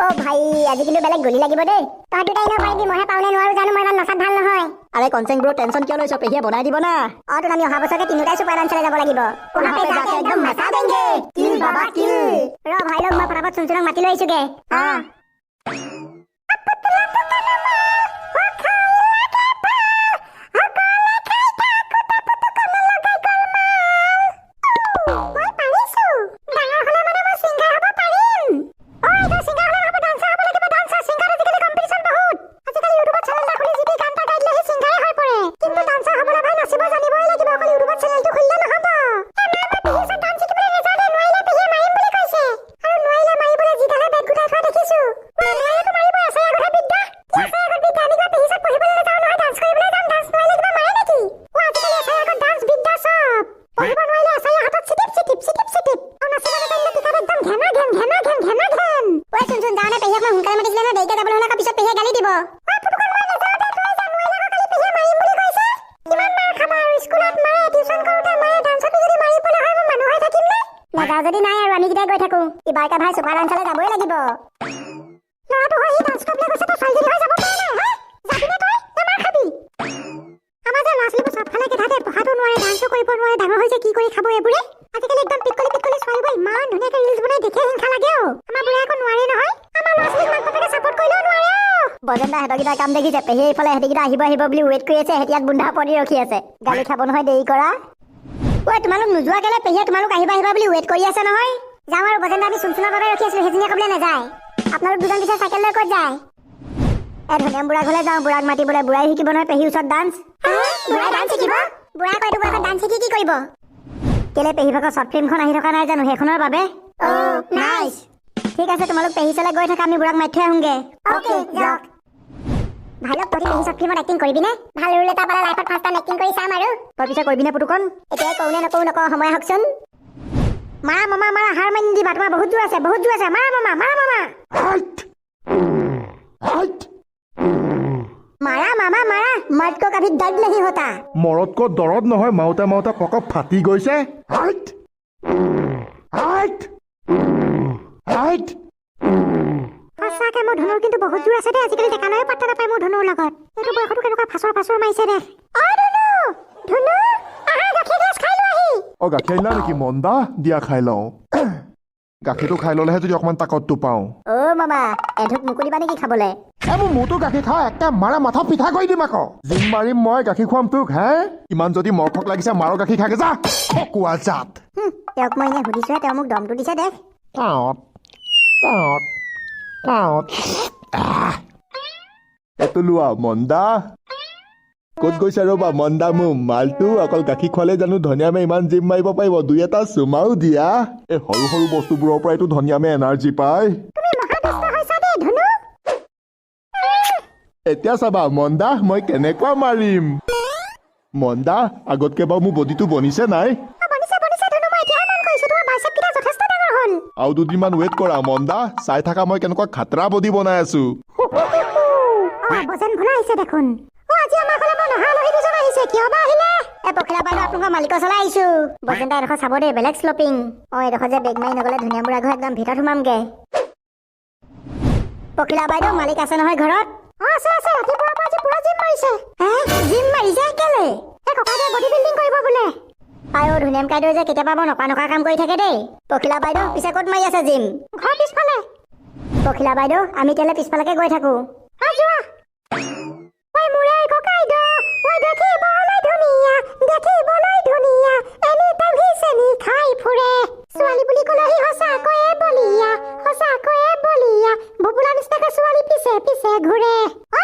অ ভাই আজি কিন্তু বেলেগ গলি লাগিব দেই তই দুটাই ন পাৰিবি মহে পাওনে নোৱাৰো জানো মই ইমান নচাত ভাল নহয় আরে কনসেং ব্রো টেনশন কিয় লৈছ পেহিয়ে বনাই দিব না অ তোন আমি অহা বছৰকে তিনিটাই সুপাৰ ডান্সলৈ যাব লাগিব ওহাঁ পে যাকে একদম মচা দেंगे কিল বাবা কিল ৰ ভাই লগ মই ফটাফট চুনচুনক মাতি লৈ আহিছোগে যদি নাই আৰু আমি কিটা গৈ থাকো ইবাৰকা ভাই সুপাৰ ডান্সলৈ যাবই লাগিব লৰাটো হৈ ই ডান্স কৰিবলৈ গৈছে তো ছোৱালীজনী হৈ যাব পাৰে নাই যাবিনে তই মাৰ খাবি আমাৰ যে ল'ৰা-ছোৱালীবোৰ চবফালে কেঠাতে পঢ়াটো নোৱাৰে ডান্সো কৰিব নোৱাৰে ডাঙৰ হৈছে কি কৰি খাব এইবোৰে আজিকালি একদম পিকলি ছোৱালীবোৰ ইমান ধুনীয়াকে ৰিলছ বনাই দেখে হিংসা লাগে আমাৰ বুঢ়া একো নোৱাৰে নহয় আমাৰ ল'ৰা-ছোৱালীক মাক বাপেকে সাপোৰ্ট কৰিলেও নোৱাৰে বজেন্দা হেতকিটা কাম দেখিছে পেহী এইফালে হেতকিটা আহিব বুলি ৱেইট কৰি আছে হেতিয়াত বুন্ধা পৰি ৰখি আছে গালি খাব নহয় দেৰি কৰা ঐ তোমালোক নোযোৱা কেলে পেহিয়ে তোমালোক আহিবা বুলি ৱেইট কৰি আছে নহয় যাওঁ আৰু বজেন্দা আমি চুনচুনৰ বাবে ৰখি আছিলো সেইজনীয়ে ক'বলৈ নাযায় আপোনালোক দুজন পিছে চাইকেল লৈ ক'ত যায় ধুনীয়া বুঢ়া ঘৰলৈ যাওঁ বুঢ়াক মাতিবলৈ বুঢ়াই শিকিব নহয় পেহীৰ ওচৰত ডান্স বুঢ়াই ডান্স শিকিব বুঢ়াই কয় বুঢ়াক ডান্স শিকি কি কৰিব কেলে পেহী ভাগৰ শ্বৰ্ট ফিল্মখন আহি থকা নাই জানো সেইখনৰ বাবে নাইচ ঠিক আছে তোমালোক পেহী চালে গৈ থাকা আমি বুঢ়াক মাতি থৈ আহোঁগে অ'কে যাওক ভালক তই পেহী শ্বৰ্ট ফিল্মত এক্টিং কৰিবিনে ভাল ৰোল এটা পালে লাইফত ফাৰ্ষ্ট টাইম এক্টিং কৰি চাম আৰু তই পিছে কৰিবিনে পুতুকন এতিয়া কওনে নকওঁ সময় আহকচোন মাৰা মামা মাৰা হাৰ মাৰি নিদিবা তোমাৰ বহুত জোৰ আছে মাৰা মামা মাৰা মামা মাৰা मर्द को कभी दर्द नहीं होता मरद को दर्द নহয় মাউতা মাউতা পকক ফাটি গৈছে সঁচাকে মোৰ ধনুৰ কিন্তু বহুত জোৰ আছে দে আজিকালি দেখা নাই পাত্তা নাপায় মোৰ ধনুৰ লগত এইটো বয়সতো কেনেকুৱা ফাছৰ মাৰিছে দে ধনু আহা গাখীৰ গেছ খাই লো আহি গাখীৰ আনিলা নেকি মন্দা দিয়া খাই লওঁ গাখীৰটো খাই ল'লেহে যদি অকমান তাকতটো পাওঁ মামা এঢোক মুকুলিবা নেকি খাবলে মোৰ মোৰতো গাখীৰ খা একটা মাৰা মাথা পিঠা কৰি দিম আকৌ জিম মাৰিম মই গাখীৰ খুৱাম তোক হে ইমান যদি মৰফক লাগিছে মাৰ গাখীৰ খাগে যা কোৱা জাত তেওঁক মই এনে সুধিছোহে তেওঁ মোক দমটো দিছে দেখ এইটো লোৱা মন্দা ক'ত গৈছে ৰ'বা মন্দা মোৰ মালটো অকল গাখীৰ খোৱালে জানো ধনিয়ামে ইমান জিম মাৰিব পাৰিব দুই এটা চুমাও দিয়া এই সৰু সৰু বস্তুবোৰৰ পৰাইতো ধনিয়ামে এনাৰ্জি পায় এতিয়া চাবা মন্দা মই কেনেকুৱা মাৰিম মন্দা আগতকে বাৰু মোৰ বডিটো বনিছে নাই আৰু দুদিনমান ৱেইট কৰা মন্দা চাই থাকা মই কেনেকুৱা খাতৰা বডি বনাই আছো দেখোন আজি আমাৰ ঘৰলৈ মই নহা লহি দুজন আহিছে কিয় বা আহিলে পখিলা বাইদেউ আপোনালোকৰ মালিকৰ চলাই আহিছো বজেন্দা এডোখৰ চাব দেই বেলেগ শ্লপিং এডোখৰ যে বেগ মাৰি নগলে ধুনীয়া বুঢ়া ঘৰ একদম ভিতৰত সোমামগে পখিলা বাইদেউ মালিক আছে নহয় ঘৰত আছে ৰাতিপুৱাৰ পৰা আজি পুৰা জিম মাৰিছে জিম মাৰিছে কেলে ককাইদেউ বডি বিল্ডিং কৰিব বোলে ধুনীয়াম কাইদেউ যে কেতিয়াবা বৰ নকা কাম কৰি থাকে দেই পখিলা বাইদেউ পিছে ক'ত মাৰি আছে জিম ঘৰ পিছফালে পখিলা বাইদেউ আমি তেলে পিছফালেকে গৈ থাকো যোৱা ছোৱালী বুলি ক'লে সি সঁচাকৈয়ে বলিয়া ববুলা নিচিনাকে ছোৱালী পিছে ঘূৰে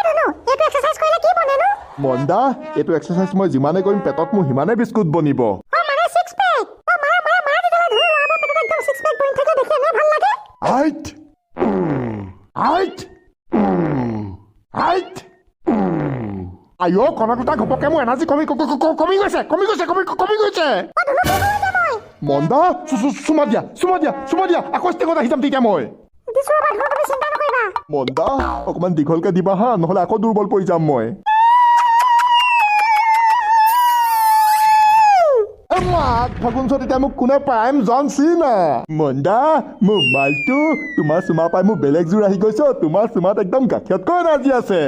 ধনু এইটো এক্সাৰচাইজ কৰিলে কি বনেনো মন্দা এইটো এক্সাৰচাইজ মই যিমানে কৰিম পেটত মোৰ সিমানে বিস্কুট বনিব মানে সিক্স পেক মাৰা তেতিয়াহ'লে ধনু ল'ৰাবোৰ পেটত একদম সিক্স পেক বনি থাকে দেখি এনে ভাল লাগে আইও কণাটোটা ঘপকে মোৰ এনাৰ্জি কমি গৈছে মন্দা চুমা দিয়া আকৌ ষ্টেঙত আহি যাম তেতিয়া মই মন্দা অকমান দীঘলকে দিবা হা নহলে আকৌ দুৰ্বল পৰি যাম মই ফাগুন চত এতিয়া মোক কোনে পাইম জন চিনা মন্দা মোৰ মালটো তোমাৰ চুমা পাই মোৰ বেলেগ জোৰ আহি গৈছ তোমাৰ চুমাত একদম গাখীৰতকৈ এনাৰ্জি আছে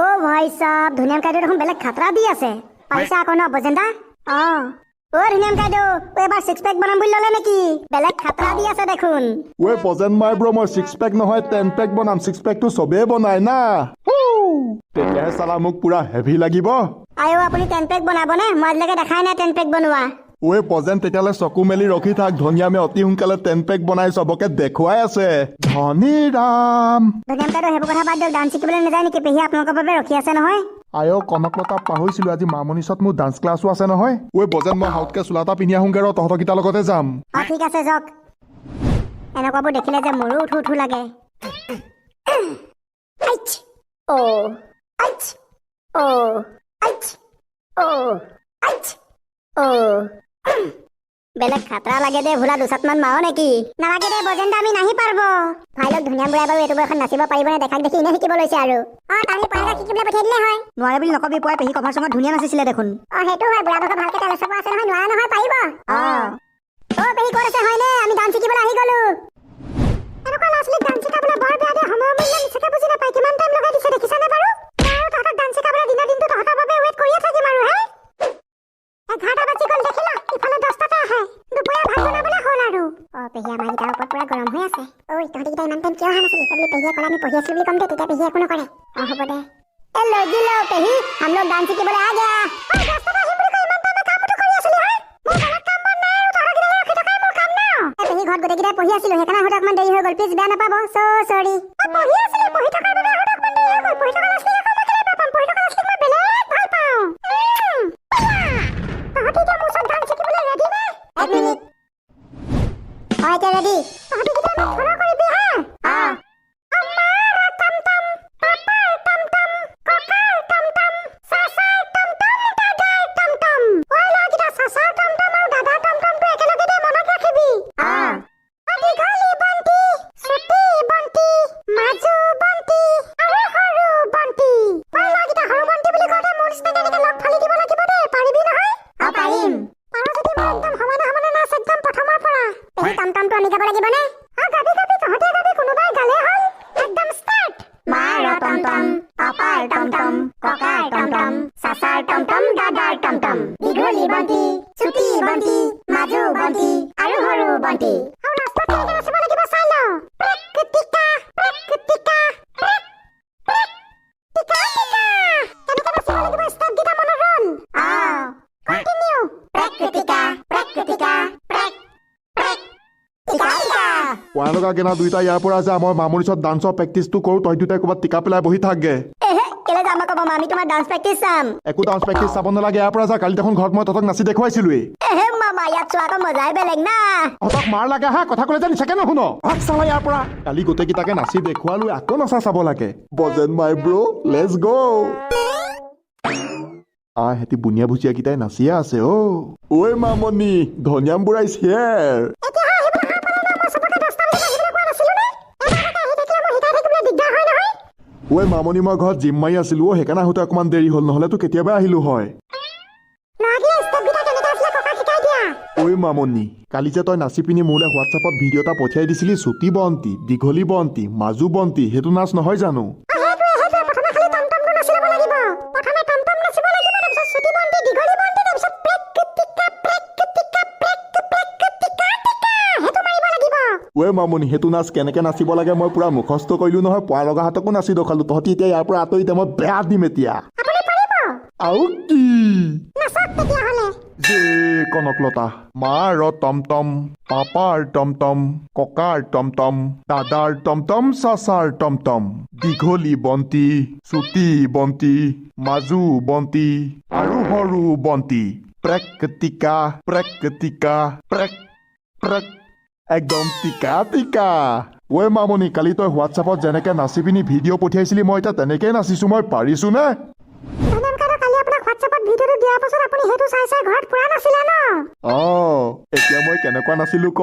অ ভাই সাহেব ধুনিয়াম কাইদেউ দেখোন বেলেগ খাতৰা দি আছে পাইছা আকৌ ন বজেন্দা অ ধুনিয়াম কাইদেউ এবাৰ 6 পেক বনাম বুলি ল'লে নেকি বেলেগ খাতৰা দি আছে দেখোন ঐ বজেন মাই ব্ৰ মই 6 পেক নহয় 10 পেক বনাম 6 পেকটো চবেই বনাই না তেতিয়াহে চালা মোক পুৰা হেভি লাগিব আয়ো আপুনি 10 পেক বনাবনে মই আজিলৈকে দেখাই নাই 10 পেক বনোৱা ঐ পজেন তেতিয়ালে চকু মেলি ৰখি থাক ধনিয়ামে অতি সোনকালে 10 পেক বনাই চবকে দেখুৱাই আছে ধনী ৰাম ধনিয়াম কাইদেউ সেইবোৰ কথা বাদ দিয়ক ডান্স শিকিবলৈ নাযায় নেকি পেহী আপোনালোকৰ বাবে ৰখি আছে নহয় আয় কনকলতা পাহৰিছিলো আজি মামনিছত মোৰ ডান্স ক্লাছো আছে নহয় ঐ বজেন মই হাউতকে চোলা এটা পিন্ধি আহোঁগে ৰ তহঁতৰ কেইটাৰ লগতে যাম ঠিক আছে যাওক এনেকুৱাবোৰ দেখিলে যে মোৰো উঠো উঠো লাগে আইচ অ আইচ অ আইচ অ আইচ অ বেলেগ খাতৰা লাগে দে ভোলা দুচাতমান মাৰো নেকি নালাগে দে বজেন্দা আমি নাহি পাৰব ভাইলক ধুনীয়া বুঢ়াই বাৰু এইটো বয়সত নাচিব পাৰিবনে দেখাক দেখি এনে শিকিব লৈছে আৰু তাহলে পঢ়া শিকিবলৈ পঠিয়াই দিলে হয় নোৱাৰে বুলি নকবি পুৱাই পেহী কভাৰ চঙত ধুনীয়া নাচিছিলে দেখোন সেইটো হয় বুঢ়া বয়সত ভালকে তেল চাব আছে নহয় নোৱাৰা নহয় পাৰিব পেহী ক'ত আছে হয়নে আমি ডান্স শিকিবলৈ আহি গলো এনেকুৱা ল'ৰা ছোৱালীক ডান্স শিকাবলৈ বৰ বেয়া দে সময়ৰ মূল্য নিশ্চয়কৈ বুজি নাপায় কিমান টাইম লগাই দিছে দেখিছানে বাৰু আৰু তহঁতক ডান্স শিকাবলৈ দিনৰ দিনটো তহঁতৰ বাবে ৱেইট কৰিয়ে থাকিম আৰু হে 11টা বাজি গ'ল দেখিলা ইফালে 10টাতে আহে দুপৰীয়া ভাত বনাবলৈ হ'ল আৰু পেহী আমাৰ গীটাৰ ওপৰত পুৰা গৰম হৈ আছে তহঁতি গীটা ইমান টাইম কিয় অহা নাছিলি বুলি পেহীয়ে ক'লে আমি পঢ়ি আছিলো বুলি ক'ম দে তেতিয়া পেহীয়ে একো নকৰে হ'ব দে লজি লো পেহী हम लोग डांस শিকিবলৈ आ गया 10টাতে আহিম বুলি কৈ ইমান টাইম কামটো কৰি আছিলি হয় মোৰ বেলেগ কাম বন নাই আৰু তহঁতৰ গীটালৈ ৰখি থকাই মোৰ কাম ন পেহী ঘৰত গোটেইকেইটাই পঢ়ি আছিলো সেইকাৰণে হয়তো অকমান দেৰি হৈ গ'ল প্লিজ বেয়া নাপাব চ' চৰি পঢ়ি আছিলি পঢ়ি থকাৰ বাবে হয়তো অকমান দেৰি হৈ গ'ল পঢ়ি থকা নাছিলি আকৌ মই কেলে বেয়া পাম পঢ়ি থকা নাছিলি মই বেলেগ ভাল পাওঁ তহঁতি এতিয়া মোৰ ওচৰত ডান্স শিকিবলৈ ৰেডি নে এক মিনিট এতিয়া ৰেডি তহঁতি কেতিয়া মোক ফলো কৰিবি হা আমাৰ টম টম পাপাৰ টম টম ককাৰ টম টম চাচাৰ টম টম দাদাৰ টম টম ল'ৰাকেইটা চাচাৰ টম টম আৰু দাদাৰ টম টমটো একেলগে দে মনত ৰাখিবি দীঘলী বন্তি চুটি বন্তি মাজু বন্তি আৰু সৰু বন্তি ল'ৰাকেইটা সৰু বন্তি বুলি কওঁতে মোৰ নিচিনাকে এনেকে লগ ফালি দিব লাগিব দে পাৰিবি নহয় পাৰিম পাৰ যদি মই একদম সমানে সমানে নাচ একদম প্ৰথমৰ পৰা এই টমটমটো আমি গাব লাগিব নে গাবি গাবি তহঁতে গাবি কোনোবাই গালে হ'ল একদম ষ্টাৰ্ট মাৰ টমটম পাপাৰ টমটম ককাৰ টমটম চাচাৰ টমটম দাদাৰ টমটম দীঘলী বন্তি চুটি বন্তি মাজু বন্তি আৰু সৰু বন্তি আৰু লাষ্টত কেনেকে নাচিব লাগিব চাই লওঁ প্ৰেকটিকা প্ৰেকটিকা প্ৰেকটিকা কেনেকে নাচিব লাগিব ষ্টেপ কেইটা মনত ৰ'ল কণ্টিনিউ প্ৰেকটিকা প্ৰেকটিকা পোৱা লগা কেনা দুইটা ইয়াৰ পৰা যা মই মামনিছত ডান্সৰ প্ৰেক্টিচটো কৰো তই দুটাই ক'ৰবাত টিকা পেলাই বহি থাকগে কেলে যাম আকৌ মামা আমি তোমাৰ ডান্স প্ৰেক্টিচ চাম একো ডান্স প্ৰেক্টিচ চাব নালাগে ইয়াৰ পৰা যা কালি দেখোন ঘৰত মই তহঁতক নাচি দেখুৱাইছিলোৱেই মামা ইয়াত চোৱা আকৌ মজাই বেলেগ না তহঁতক মাৰ লাগে হা কথা ক'লে যে নিচাকে নুশুন চালা ইয়াৰ পৰা কালি গোটেইকেইটাকে নাচি দেখুৱালৈ আকৌ নচা চাব লাগে বজেন মাই ব্ৰ লেটছ গ' হেতি বুনিয়া ভুজিয়াকেইটাই নাচিয়ে আছে ঐ মামনি ধনিয়াম বুঢ়াই হিয়াৰ ঐ মামনি মই ঘৰত জিম মাৰি আছিলো সেইকাৰণে আহোঁতে অকমান দেৰি হ'ল নহ'লেতো কেতিয়াবা আহিলো হয় ঐ মামনি কালি যে তই নাচি পিনি মোলৈ হোৱাটছএপত ভিডিঅ' এটা পঠিয়াই দিছিলি চুটি বন্তি দীঘলী বন্তি মাজু বন্তি সেইটো নাচ নহয় জানো ঐ মামনি সেইটো নাচ কেনেকে নাচিব লাগে মই পুৰা মুখস্থ কৰিলো নহয় পোৱা লগা হাতকো নাচি দেখালো তহঁতি এতিয়া ইয়াৰ পৰা আঁতৰি মই বেয়া দিম এতিয়া আৰু কি যে কনকলতা মাৰ টমটম পাপাৰ টমটম ককাৰ টমটম দাদাৰ টমটম চাচাৰ টমটম দীঘলী বন্তি চুটি বন্তি মাজু বন্তি আৰু সৰু বন্তি প্ৰেকটিকা প্ৰেকটিকা প্ৰেক প্ৰেক একদম টিকা টিকা ঐ মামনি কালি তই হোৱাটছএপত যেনেকে নাচি পিনি ভিডিঅ' পঠিয়াইছিলি মই এতিয়া তেনেকেই নাচিছো মই পাৰিছো নে এতিয়া মই কেনেকুৱা নাছিলো ক